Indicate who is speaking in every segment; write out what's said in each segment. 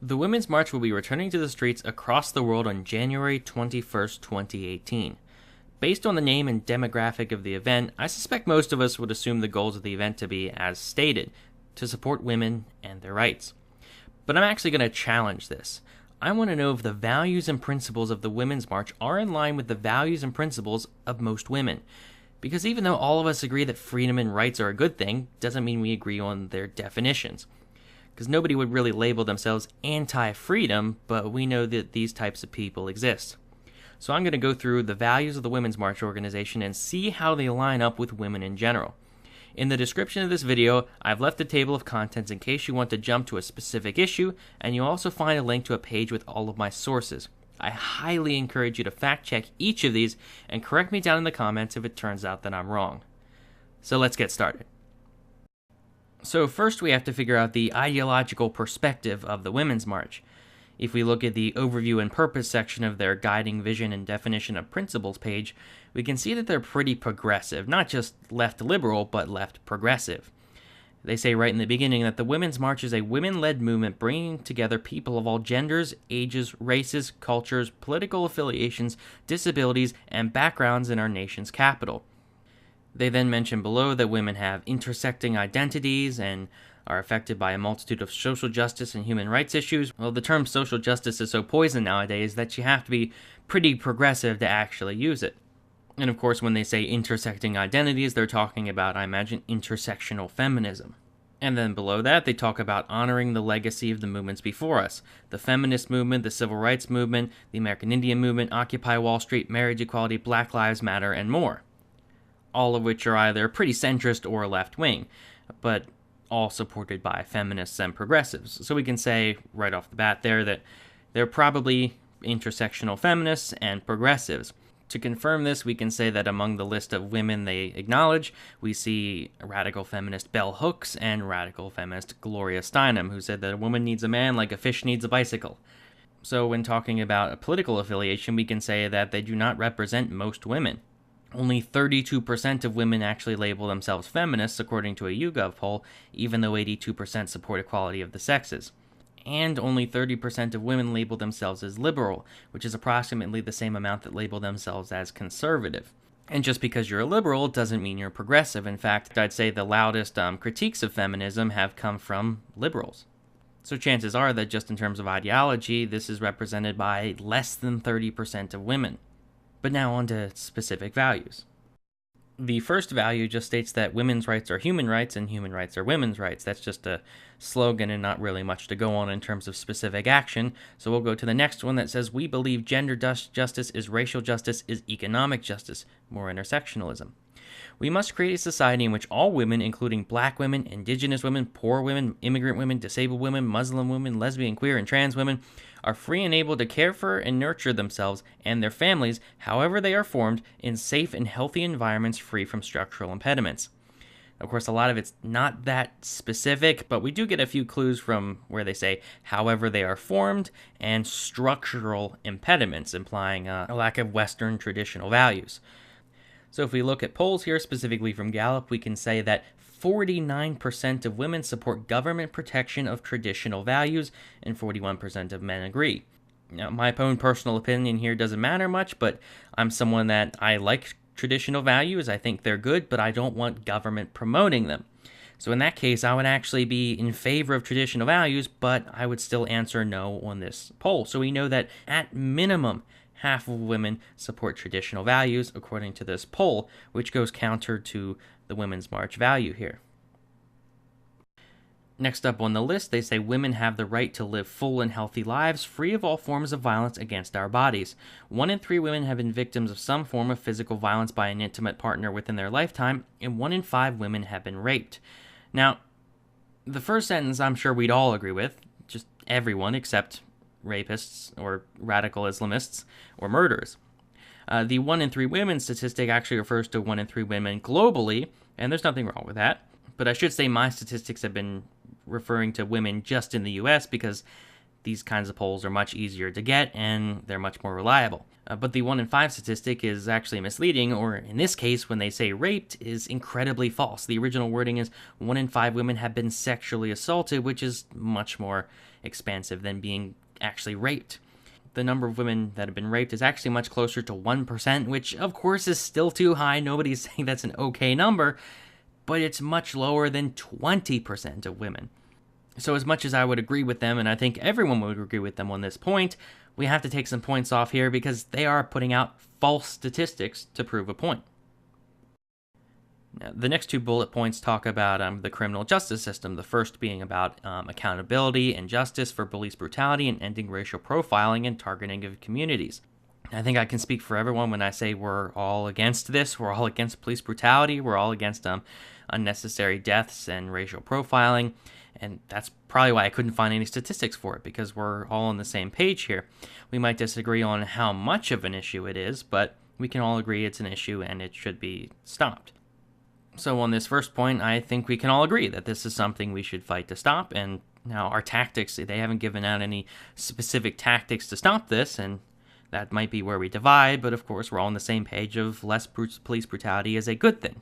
Speaker 1: The Women's March will be returning to the streets across the world on January 21st, 2018. Based on the name and demographic of the event, I suspect most of us would assume the goals of the event to be as stated, to support women and their rights. But I'm actually going to challenge this. I want to know if the values and principles of the Women's March are in line with the values and principles of most women. Because even though all of us agree that freedom and rights are a good thing, doesn't mean we agree on their definitions. Because nobody would really label themselves anti-freedom, but we know that these types of people exist. So I'm going to go through the values of the Women's March organization and see how they line up with women in general. In the description of this video, I've left a table of contents in case you want to jump to a specific issue, and you'll also find a link to a page with all of my sources. I highly encourage you to fact check each of these and correct me down in the comments if it turns out that I'm wrong. So let's get started. So first we have to figure out the ideological perspective of the Women's March. If we look at the overview and purpose section of their guiding vision and definition of principles page, we can see that they're pretty progressive, not just left liberal, but left progressive. They say right in the beginning that the Women's March is a women-led movement bringing together people of all genders, ages, races, cultures, political affiliations, disabilities, and backgrounds in our nation's capital. They then mention below that women have intersecting identities and are affected by a multitude of social justice and human rights issues. Well, the term social justice is so poisoned nowadays that you have to be pretty progressive to actually use it. And of course, when they say intersecting identities, they're talking about, I imagine, intersectional feminism. And then below that, they talk about honoring the legacy of the movements before us. The feminist movement, the civil rights movement, the American Indian movement, Occupy Wall Street, marriage equality, Black Lives Matter, and more. All of which are either pretty centrist or left-wing, but all supported by feminists and progressives. So we can say right off the bat there that they're probably intersectional feminists and progressives. To confirm this, we can say that among the list of women they acknowledge, we see radical feminist Bell Hooks and radical feminist Gloria Steinem, who said that a woman needs a man like a fish needs a bicycle. So when talking about a political affiliation, we can say that they do not represent most women. Only 32% of women actually label themselves feminists, according to a YouGov poll, even though 82% support equality of the sexes. And only 30% of women label themselves as liberal, which is approximately the same amount that label themselves as conservative. And just because you're a liberal doesn't mean you're progressive. In fact, I'd say the loudest critiques of feminism have come from liberals. So chances are that just in terms of ideology, this is represented by less than 30% of women. But now on to specific values. The first value just states that women's rights are human rights and human rights are women's rights. That's just a slogan and not really much to go on in terms of specific action. So we'll go to the next one that says, we believe gender justice is racial justice is economic justice, more intersectionalism. We must create a society in which all women, including black women, indigenous women, poor women, immigrant women, disabled women, Muslim women, lesbian, queer, and trans women, are free and able to care for and nurture themselves and their families, however they are formed, in safe and healthy environments free from structural impediments. Of course, a lot of it's not that specific, but we do get a few clues from where they say, however they are formed, and structural impediments, implying a lack of Western traditional values. So if we look at polls here, specifically from Gallup, we can say that 49% of women support government protection of traditional values, and 41% of men agree. Now, my own personal opinion here doesn't matter much, but I'm someone that I like traditional values. I think they're good, but I don't want government promoting them. So in that case, I would actually be in favor of traditional values, but I would still answer no on this poll. So we know that at minimum, half of women support traditional values, according to this poll, which goes counter to the Women's March value here. Next up on the list, they say women have the right to live full and healthy lives, free of all forms of violence against our bodies. 1 in 3 women have been victims of some form of physical violence by an intimate partner within their lifetime, and 1 in 5 women have been raped. Now, the first sentence I'm sure we'd all agree with, just everyone except rapists or radical Islamists or murderers. The 1 in 3 women statistic actually refers to 1 in 3 women globally, and there's nothing wrong with that. But I should say my statistics have been referring to women just in the US because These kinds of polls are much easier to get, and they're much more reliable. But the 1 in 5 statistic is actually misleading, or in this case, when they say raped, is incredibly false. The original wording is 1 in 5 women have been sexually assaulted, which is much more expansive than being actually raped. The number of women that have been raped is actually much closer to 1%, which of course is still too high. Nobody's saying that's an okay number, but it's much lower than 20% of women. So as much as I would agree with them, and I think everyone would agree with them on this point, we have to take some points off here because they are putting out false statistics to prove a point. Now, the next 2 bullet points talk about the criminal justice system, the first being about accountability and justice for police brutality and ending racial profiling and targeting of communities. I think I can speak for everyone when I say we're all against this. We're all against police brutality. We're all against unnecessary deaths and racial profiling. And that's probably why I couldn't find any statistics for it, because we're all on the same page here. We might disagree on how much of an issue it is, but we can all agree it's an issue and it should be stopped. So on this first point, I think we can all agree that this is something we should fight to stop. And now our tactics, they haven't given out any specific tactics to stop this, and that might be where we divide, but of course we're all on the same page of less police brutality is a good thing.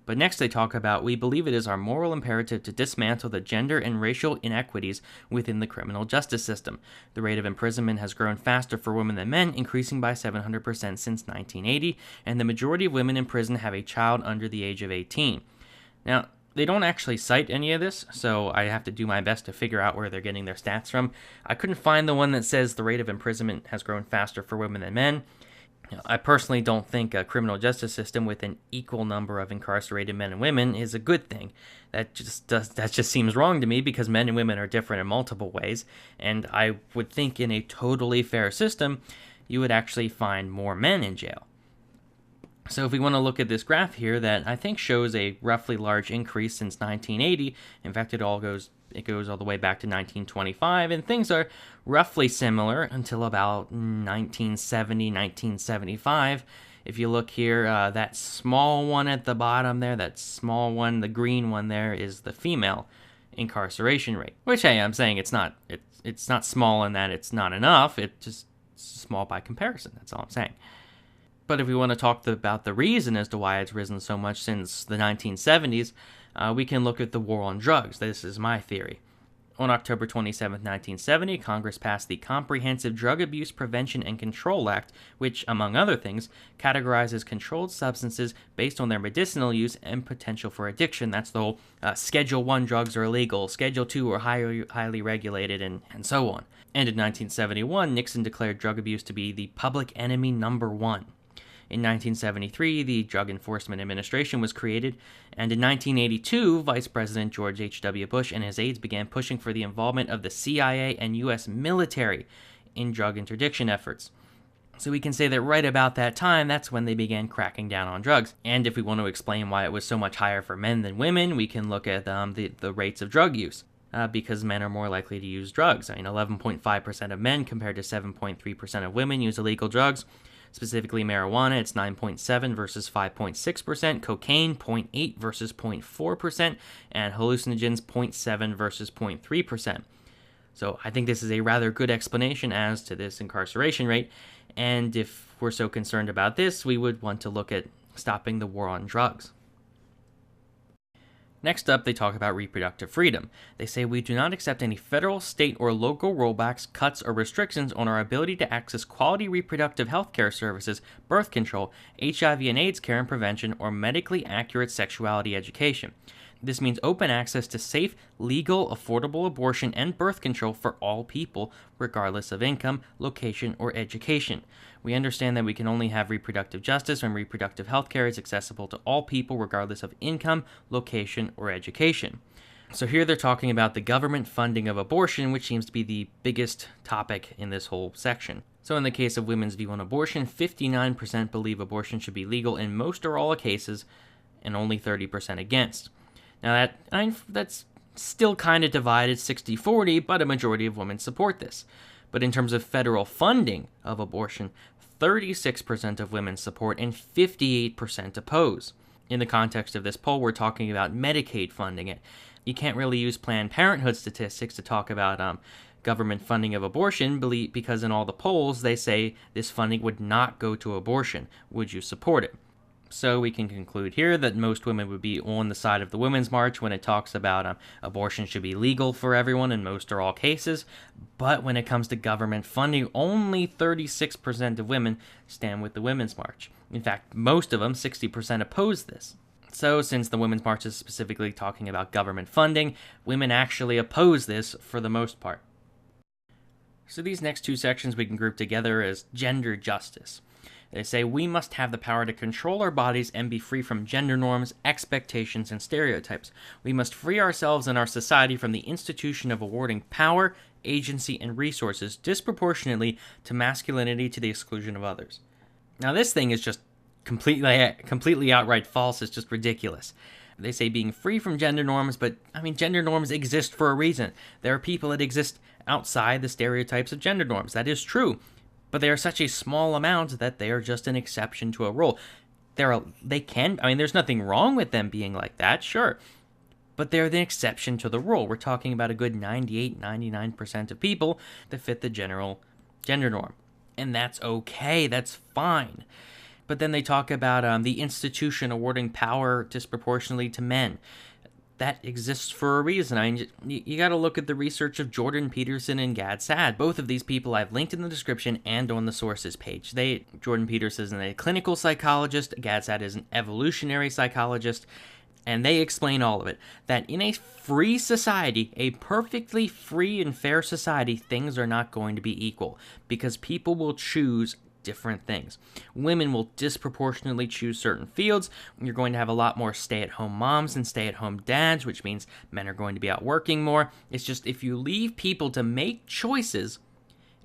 Speaker 1: But next they talk about, we believe it is our moral imperative to dismantle the gender and racial inequities within the criminal justice system. The rate of imprisonment has grown faster for women than men, increasing by 700% since 1980, and the majority of women in prison have a child under the age of 18. Now, they don't actually cite any of this, so I have to do my best to figure out where they're getting their stats from. I couldn't find the one that says the rate of imprisonment has grown faster for women than men. I personally don't think a criminal justice system with an equal number of incarcerated men and women is a good thing. That just seems wrong to me, because men and women are different in multiple ways, and I would think in a totally fair system, you would actually find more men in jail. So if we want to look at this graph here that I think shows a roughly large increase since 1980, in fact it goes all the way back to 1925, and things are roughly similar until about 1970, 1975. If you look here, that small one at the bottom there, that small one, the green one there, is the female incarceration rate. Which, hey, I'm saying it's not small in that it's not enough, it's just small by comparison, that's all I'm saying. But if we want to talk about the reason as to why it's risen so much since the 1970s, we can look at the war on drugs. This is my theory. On October 27, 1970, Congress passed the Comprehensive Drug Abuse Prevention and Control Act, which, among other things, categorizes controlled substances based on their medicinal use and potential for addiction. That's the whole Schedule I drugs are illegal, Schedule II are highly regulated, and so on. And in 1971, Nixon declared drug abuse to be the public enemy number 1. In 1973, the Drug Enforcement Administration was created, and in 1982, Vice President George H.W. Bush and his aides began pushing for the involvement of the CIA and U.S. military in drug interdiction efforts. So we can say that right about that time, that's when they began cracking down on drugs. And if we want to explain why it was so much higher for men than women, we can look at the rates of drug use. Because men are more likely to use drugs. 11.5% of men compared to 7.3% of women use illegal drugs. Specifically marijuana, it's 9.7 versus 5.6%, cocaine 0.8 versus 0.4%, and hallucinogens 0.7 versus 0.3%. So I think this is a rather good explanation as to this incarceration rate, and if we're so concerned about this, we would want to look at stopping the war on drugs. Next up, they talk about reproductive freedom. They say we do not accept any federal, state, or local rollbacks, cuts, or restrictions on our ability to access quality reproductive health care services, birth control, HIV and AIDS care and prevention, or medically accurate sexuality education. This means open access to safe, legal, affordable abortion and birth control for all people, regardless of income, location, or education. We understand that we can only have reproductive justice when reproductive health care is accessible to all people, regardless of income, location, or education. So here they're talking about the government funding of abortion, which seems to be the biggest topic in this whole section. So in the case of women's view on abortion, 59% believe abortion should be legal in most or all cases, and only 30% against. Now that's still kind of divided 60-40, but a majority of women support this. But in terms of federal funding of abortion, 36% of women support and 58% oppose. In the context of this poll, we're talking about Medicaid funding it. You can't really use Planned Parenthood statistics to talk about government funding of abortion because in all the polls they say this funding would not go to abortion. Would you support it? So we can conclude here that most women would be on the side of the Women's March when it talks about abortion should be legal for everyone in most or all cases. But when it comes to government funding, only 36% of women stand with the Women's March. In fact, most of them, 60%, oppose this. So since the Women's March is specifically talking about government funding, women actually oppose this for the most part. So these next two sections we can group together as gender justice. They say we must have the power to control our bodies and be free from gender norms, expectations, and stereotypes. We must free ourselves and our society from the institution of awarding power, agency, and resources disproportionately to masculinity to the exclusion of others. Now this thing is just completely outright false. It's just ridiculous. They say being free from gender norms, but gender norms exist for a reason. There are people that exist outside the stereotypes of gender norms. That is true. But they are such a small amount that they are just an exception to a rule. There's nothing wrong with them being like that, sure. But they're the exception to the rule. We're talking about a good 98, 99% of people that fit the general gender norm. And that's okay, that's fine. But then they talk about the institution awarding power disproportionately to men. That exists for a reason. You got to look at the research of Jordan Peterson and Gab.ai. Both of these people I've linked in the description and on the sources page. Jordan Peterson is a clinical psychologist, Gab.ai is an evolutionary psychologist, and they explain all of it. That in a free society, a perfectly free and fair society, things are not going to be equal because people will choose different things. Women will disproportionately choose certain fields. You're going to have a lot more stay-at-home moms and stay-at-home dads, which means men are going to be out working more. It's just if you leave people to make choices,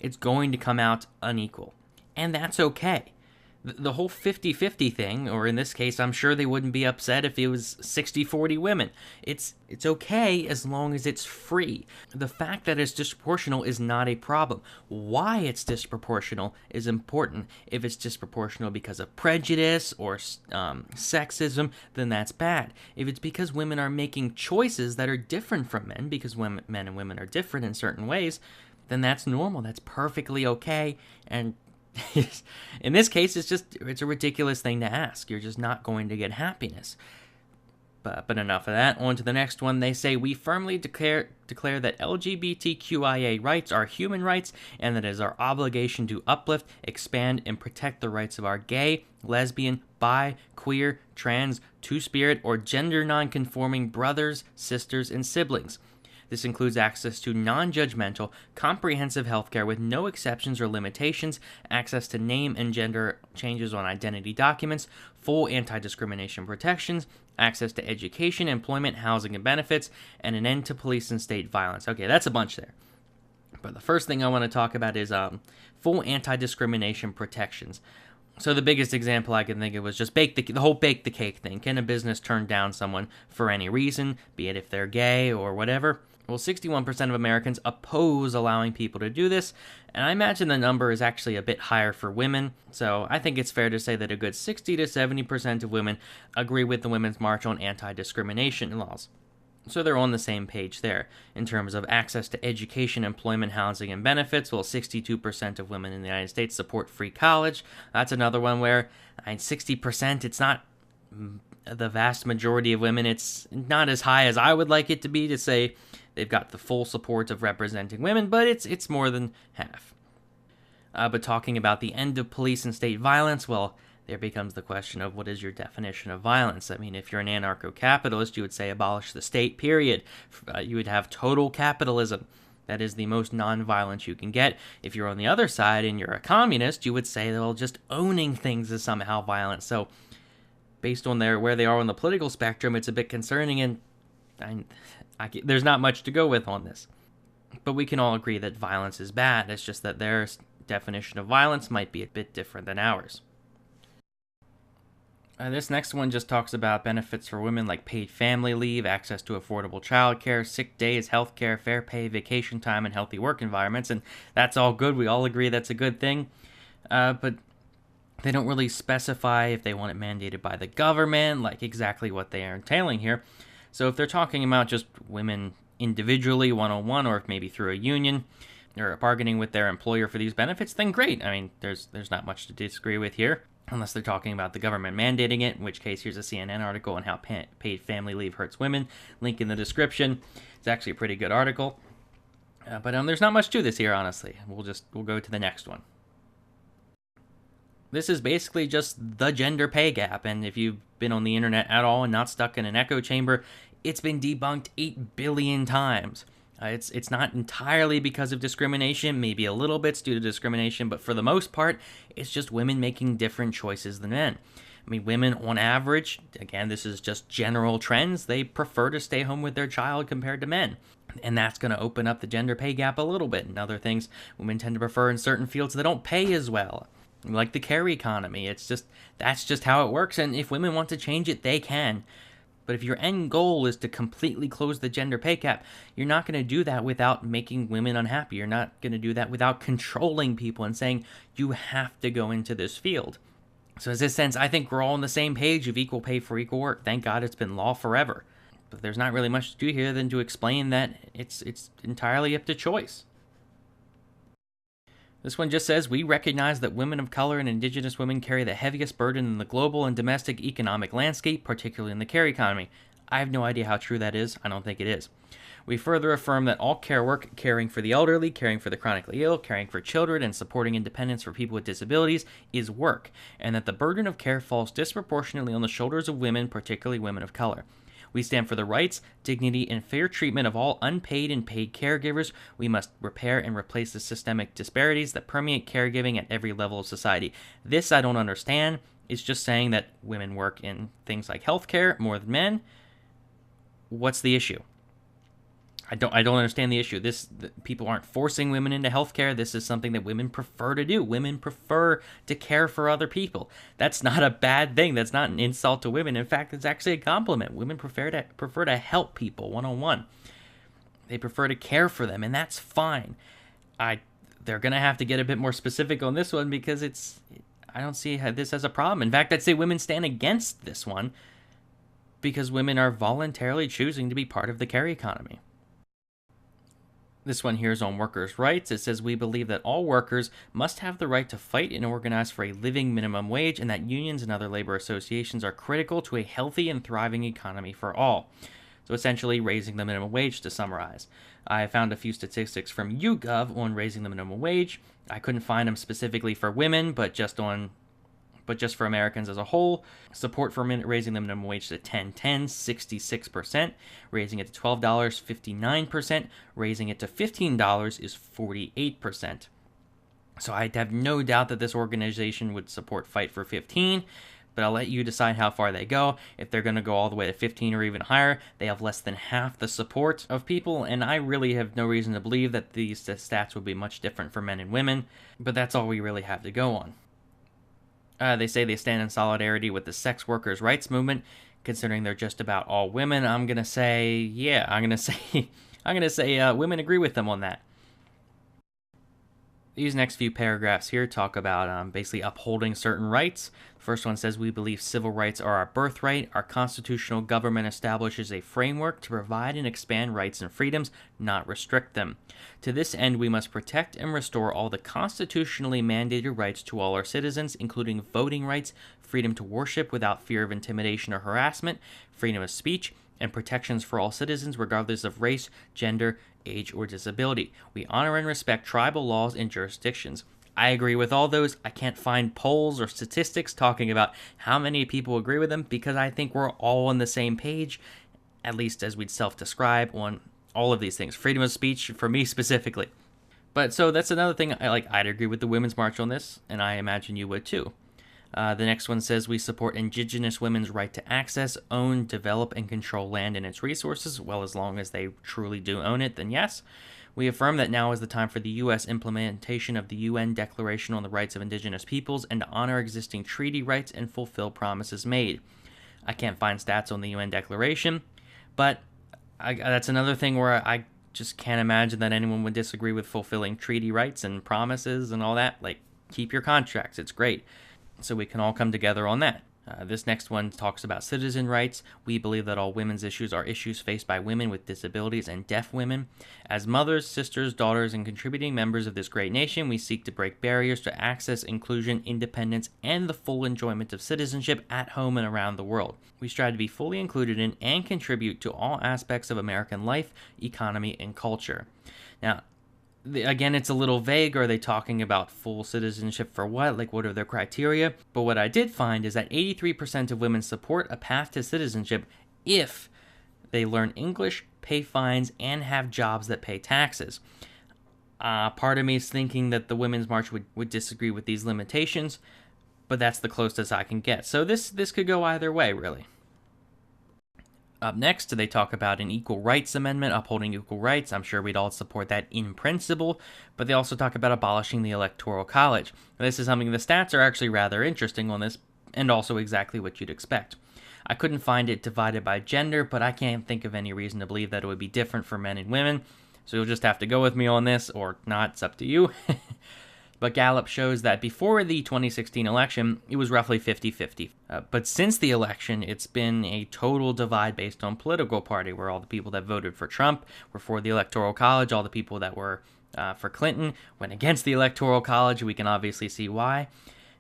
Speaker 1: it's going to come out unequal. And that's okay. The whole 50-50 thing, or in this case, I'm sure they wouldn't be upset if it was 60-40 women. It's okay as long as it's free. The fact that it's disproportional is not a problem. Why it's disproportional is important. If it's disproportional because of prejudice or sexism, then that's bad. If it's because women are making choices that are different from men, because men and women are different in certain ways, then that's normal. That's perfectly okay. And in this case, it's a ridiculous thing to ask. You're just not going to get happiness. But enough of that. On to the next one. They say, we firmly declare that LGBTQIA rights are human rights and that it is our obligation to uplift, expand, and protect the rights of our gay, lesbian, bi, queer, trans, two-spirit, or gender non-conforming brothers, sisters, and siblings. This includes access to non-judgmental, comprehensive healthcare with no exceptions or limitations, access to name and gender changes on identity documents, full anti-discrimination protections, access to education, employment, housing, and benefits, and an end to police and state violence. Okay, that's a bunch there. But the first thing I want to talk about is full anti-discrimination protections. So the biggest example I can think of was just the whole bake the cake thing. Can a business turn down someone for any reason, be it if they're gay or whatever? Well, 61% of Americans oppose allowing people to do this, and I imagine the number is actually a bit higher for women, so I think it's fair to say that a good 60 to 70% of women agree with the Women's March on anti-discrimination laws. So they're on the same page there. In terms of access to education, employment, housing, and benefits, well, 62% of women in the United States support free college. That's another one where 60%, it's not the vast majority of women. It's not as high as I would like it to say they've got the full support of representing women, but it's more than half. But talking about the end of police and state violence, well, there becomes the question of what is your definition of violence. I mean, if you're an anarcho-capitalist, you would say abolish the state, period. You would have total capitalism. That is the most non-violence you can get. If you're on the other side and you're a communist, you would say, well, just owning things is somehow violent. So based on where they are on the political spectrum, it's a bit concerning, and there's not much to go with on this. But we can all agree that violence is bad. It's just that their definition of violence might be a bit different than ours. This next one just talks about benefits for women like paid family leave, access to affordable childcare, sick days, healthcare, fair pay, vacation time, and healthy work environments. And that's all good. We all agree that's a good thing. But they don't really specify if they want it mandated by the government, like exactly what they are entailing here. So if they're talking about just women individually, one-on-one, or if maybe through a union or bargaining with their employer for these benefits, then great. I mean, there's not much to disagree with here, unless they're talking about the government mandating it, in which case here's a CNN article on how paid family leave hurts women. Link in the description. It's actually a pretty good article. But there's not much to this here, honestly. We'll go to the next one. This is basically just the gender pay gap, and if you've been on the internet at all and not stuck in an echo chamber, it's been debunked 8 billion times. It's not entirely because of discrimination, maybe a little bit due to discrimination, but for the most part, it's just women making different choices than men. I mean, women on average, again, this is just general trends, they prefer to stay home with their child compared to men. And that's going to open up the gender pay gap a little bit. And other things women tend to prefer in certain fields that don't pay as well, like the care economy. That's just how it works, and if women want to change it, they can. But if your end goal is to completely close the gender pay gap, you're not going to do that without making women unhappy. You're not going to do that without controlling people and saying, you have to go into this field. So in this sense, I think we're all on the same page of equal pay for equal work. Thank God it's been law forever. But there's not really much to do here than to explain that it's entirely up to choice. This one just says, we recognize that women of color and indigenous women carry the heaviest burden in the global and domestic economic landscape, particularly in the care economy. I have no idea how true that is. I don't think it is. We further affirm that all care work, caring for the elderly, caring for the chronically ill, caring for children, and supporting independence for people with disabilities is work, and that the burden of care falls disproportionately on the shoulders of women, particularly women of color. We stand for the rights, dignity, and fair treatment of all unpaid and paid caregivers. We must repair and replace the systemic disparities that permeate caregiving at every level of society. This I don't understand. It's just saying that women work in things like healthcare more than men. What's the issue? I don't understand the issue. People aren't forcing women into healthcare. This is something that women prefer to do. Women prefer to care for other people. That's not a bad thing. That's not an insult to women. In fact, it's actually a compliment. Women prefer to help people one-on-one. They prefer to care for them, and that's fine. They're gonna have to get a bit more specific on this one because I don't see how this as a problem. In fact, I'd say women stand against this one because women are voluntarily choosing to be part of the care economy. This one here is on workers' rights. It says, we believe that all workers must have the right to fight and organize for a living minimum wage, and that unions and other labor associations are critical to a healthy and thriving economy for all. So essentially raising the minimum wage, to summarize. I found a few statistics from YouGov on raising the minimum wage. I couldn't find them specifically for women, but just for Americans as a whole. Support for raising the minimum wage to $10.10, 66%. Raising it to $12, 59%. Raising it to $15 is 48%. So I have no doubt that this organization would support Fight for 15, but I'll let you decide how far they go. If they're going to go all the way to 15 or even higher, they have less than half the support of people, and I really have no reason to believe that these stats would be much different for men and women, but that's all we really have to go on. They say they stand in solidarity with the sex workers' rights movement, considering they're just about all women. I'm gonna say women agree with them on that. These next few paragraphs here talk about basically upholding certain rights. The first one says, we believe civil rights are our birthright. Our constitutional government establishes a framework to provide and expand rights and freedoms, not restrict them. To this end, we must protect and restore all the constitutionally mandated rights to all our citizens, including voting rights, freedom to worship without fear of intimidation or harassment, freedom of speech, and protections for all citizens regardless of race, gender, age, or disability. We honor and respect tribal laws and jurisdictions. I agree with all those. I can't find polls or statistics talking about how many people agree with them because I think we're all on the same page, at least as we'd self-describe on all of these things. Freedom of speech, for me specifically. But so that's another thing. I'd agree with the Women's March on this, and I imagine you would too. The next one says, we support indigenous women's right to access, own, develop, and control land and its resources. Well, as long as they truly do own it, then yes. We affirm that now is the time for the U.S. implementation of the UN Declaration on the Rights of Indigenous Peoples and to honor existing treaty rights and fulfill promises made. I can't find stats on the UN Declaration, but that's another thing where I just can't imagine that anyone would disagree with fulfilling treaty rights and promises and all that. Like, keep your contracts. It's great. So we can all come together on that. This next one talks about citizen rights. We believe that all women's issues are issues faced by women with disabilities and deaf women. As mothers, sisters, daughters, and contributing members of this great nation, we seek to break barriers to access, inclusion, independence, and the full enjoyment of citizenship at home and around the world. We strive to be fully included in and contribute to all aspects of American life, economy, and culture. Now, again, it's a little vague. Are they talking about full citizenship for what? Like, what are their criteria? But what I did find is that 83% of women support a path to citizenship if they learn English, pay fines, and have jobs that pay taxes. Part of me is thinking that the Women's March would disagree with these limitations, but that's the closest I can get. So this could go either way, really. Up next, they talk about an equal rights amendment, upholding equal rights. I'm sure we'd all support that in principle, but they also talk about abolishing the Electoral College. This is something, the stats are actually rather interesting on this, and also exactly what you'd expect. I couldn't find it divided by gender, but I can't think of any reason to believe that it would be different for men and women, so you'll just have to go with me on this, or not, it's up to you. But Gallup shows that before the 2016 election, it was roughly 50-50. But since the election, it's been a total divide based on political party, where all the people that voted for Trump were for the Electoral College, all the people that were for Clinton went against the Electoral College. We can obviously see why.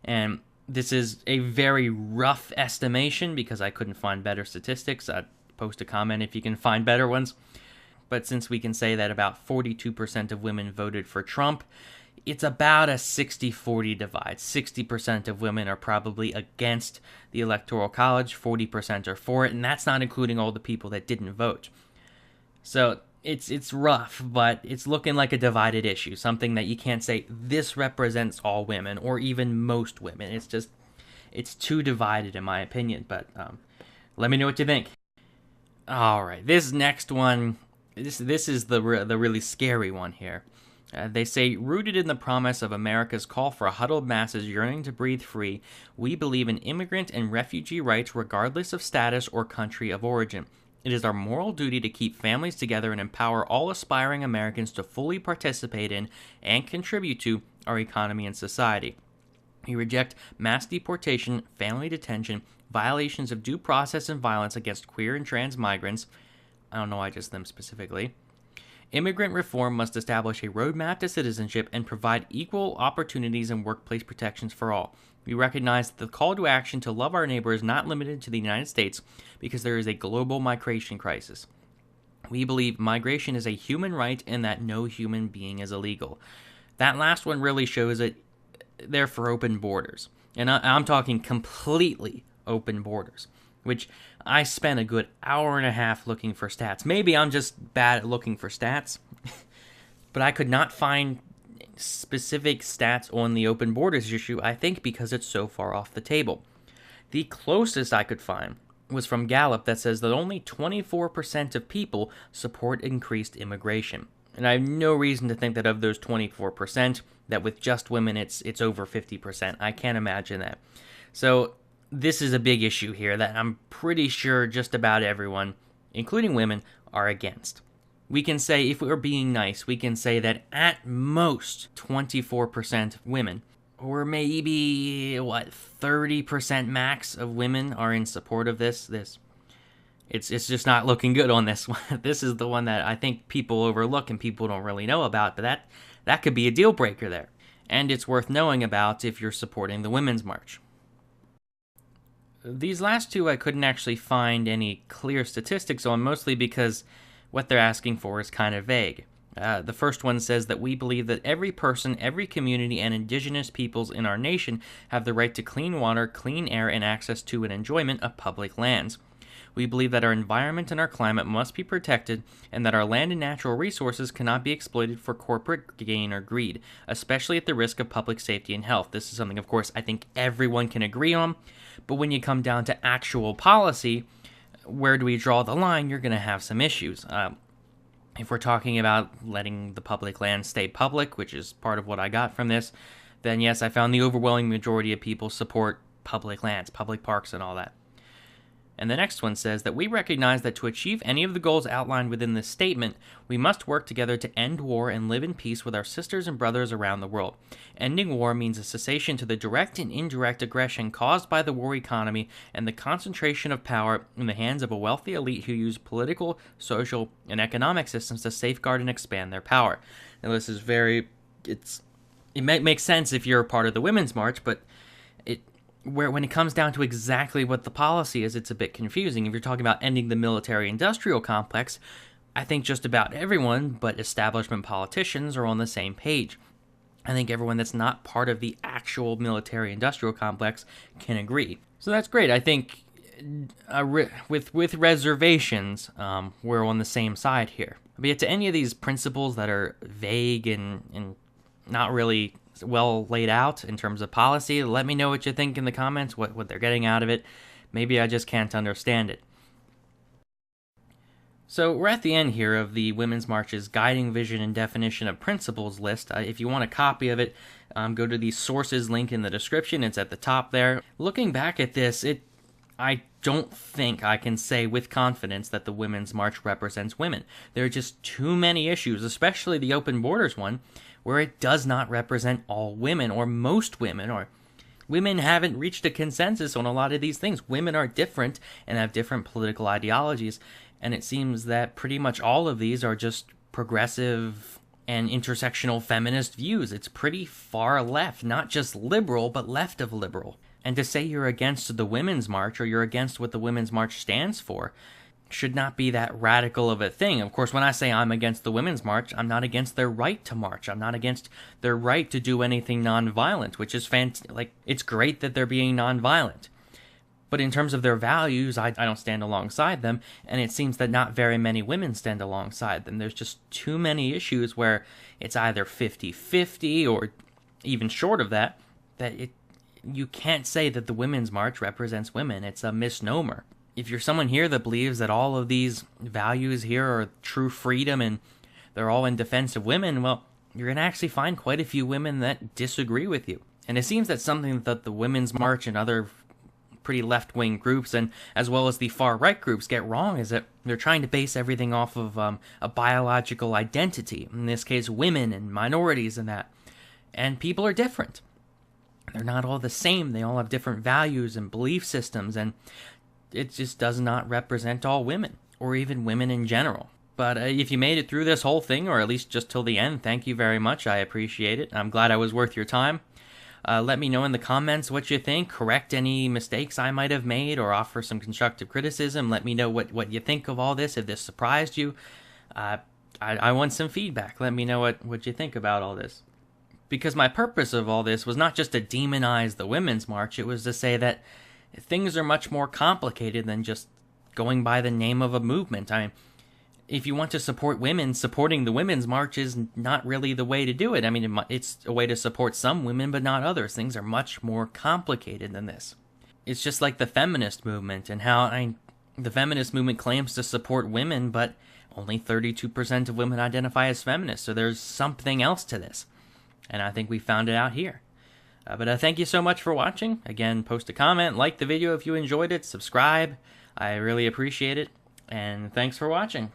Speaker 1: And this is a very rough estimation because I couldn't find better statistics. I'd post a comment if you can find better ones. But since we can say that about 42% of women voted for Trump, it's about a 60-40 divide. 60% of women are probably against the Electoral College, 40% are for it, and that's not including all the people that didn't vote. So it's rough, but it's looking like a divided issue, something that you can't say this represents all women or even most women. It's too divided in my opinion, but let me know what you think. All right, this next one, this is the really scary one here. They say, rooted in the promise of America's call for huddled masses yearning to breathe free, we believe in immigrant and refugee rights regardless of status or country of origin. It is our moral duty to keep families together and empower all aspiring Americans to fully participate in and contribute to our economy and society. We reject mass deportation, family detention, violations of due process and violence against queer and trans migrants. I don't know why just them specifically. Immigrant reform must establish a roadmap to citizenship and provide equal opportunities and workplace protections for all. We recognize that the call to action to love our neighbor is not limited to the United States because there is a global migration crisis. We believe migration is a human right and that no human being is illegal. That last one really shows it. They're for open borders. And I'm talking completely open borders, which I spent a good hour and a half looking for stats. Maybe I'm just bad at looking for stats, but I could not find specific stats on the open borders issue, I think because it's so far off the table. The closest I could find was from Gallup that says that only 24% of people support increased immigration. And I have no reason to think that of those 24%, that with just women it's over 50%. I can't imagine that. So this is a big issue here that I'm pretty sure just about everyone, including women, are against. We can say, if we're being nice, we can say that at most 24% women, or maybe, 30% max of women are in support of this. It's just not looking good on this one. This is the one that I think people overlook and people don't really know about, but that could be a deal breaker there. And it's worth knowing about if you're supporting the Women's March. These last two I couldn't actually find any clear statistics on, mostly because what they're asking for is kind of vague. The first one says that we believe that every person, every community, and indigenous peoples in our nation have the right to clean water, clean air, and access to and enjoyment of public lands. We believe that our environment and our climate must be protected, and that our land and natural resources cannot be exploited for corporate gain or greed, especially at the risk of public safety and health. This is something, of course, I think everyone can agree on, but when you come down to actual policy, where do we draw the line? You're going to have some issues. If we're talking about letting the public land stay public, which is part of what I got from this, then yes, I found the overwhelming majority of people support public lands, public parks, and all that. And the next one says that we recognize that to achieve any of the goals outlined within this statement, we must work together to end war and live in peace with our sisters and brothers around the world. Ending war means a cessation to the direct and indirect aggression caused by the war economy and the concentration of power in the hands of a wealthy elite who use political, social, and economic systems to safeguard and expand their power. Now, this is it might make sense if you're a part of the Women's March, but when it comes down to exactly what the policy is, it's a bit confusing. If you're talking about ending the military-industrial complex, I think just about everyone but establishment politicians are on the same page. I think everyone that's not part of the actual military-industrial complex can agree. So that's great. I think with reservations, we're on the same side here. But yet to any of these principles that are vague and not really well laid out in terms of policy, let me know what you think in the comments, what they're getting out of it. Maybe I just can't understand it. So we're at the end here of the Women's March's Guiding Vision and Definition of Principles list. If you want a copy of it, go to the sources link in the description. It's at the top there. Looking back at this, I don't think I can say with confidence that the Women's March represents women. There are just too many issues, especially the open borders one, where it does not represent all women, or most women, or women haven't reached a consensus on a lot of these things. Women are different and have different political ideologies, and it seems that pretty much all of these are just progressive and intersectional feminist views. It's pretty far left, not just liberal, but left of liberal. And to say you're against the Women's March, or you're against what the Women's March stands for, should not be that radical of a thing. Of course, when I say I'm against the Women's March, I'm not against their right to march. I'm not against their right to do anything nonviolent, which is it's great that they're being nonviolent. But in terms of their values, I don't stand alongside them, and it seems that not very many women stand alongside them. There's just too many issues where it's either 50-50 or even short of that, you can't say that the Women's March represents women. It's a misnomer. If you're someone here that believes that all of these values here are true freedom and they're all in defense of women, well, you're going to actually find quite a few women that disagree with you. And it seems that something that the Women's March and other pretty left-wing groups, and as well as the far-right groups, get wrong is that they're trying to base everything off of a biological identity, in this case women and minorities and that. And people are different. They're not all the same. They all have different values and belief systems, and it just does not represent all women, or even women in general. But if you made it through this whole thing, or at least just till the end, thank you very much. I appreciate it. I'm glad I was worth your time. Let me know in the comments what you think. Correct any mistakes I might have made, or offer some constructive criticism. Let me know what you think of all this, if this surprised you. I want some feedback. Let me know what you think about all this. Because my purpose of all this was not just to demonize the Women's March, it was to say that things are much more complicated than just going by the name of a movement. I mean, if you want to support women, supporting the Women's March is not really the way to do it. I mean, it's a way to support some women, but not others. Things are much more complicated than this. It's just like the feminist movement, and how the feminist movement claims to support women, but only 32% of women identify as feminists. So there's something else to this. And I think we found it out here. But thank you so much for watching. Again, post a comment, like the video if you enjoyed it, subscribe. I really appreciate it. And thanks for watching.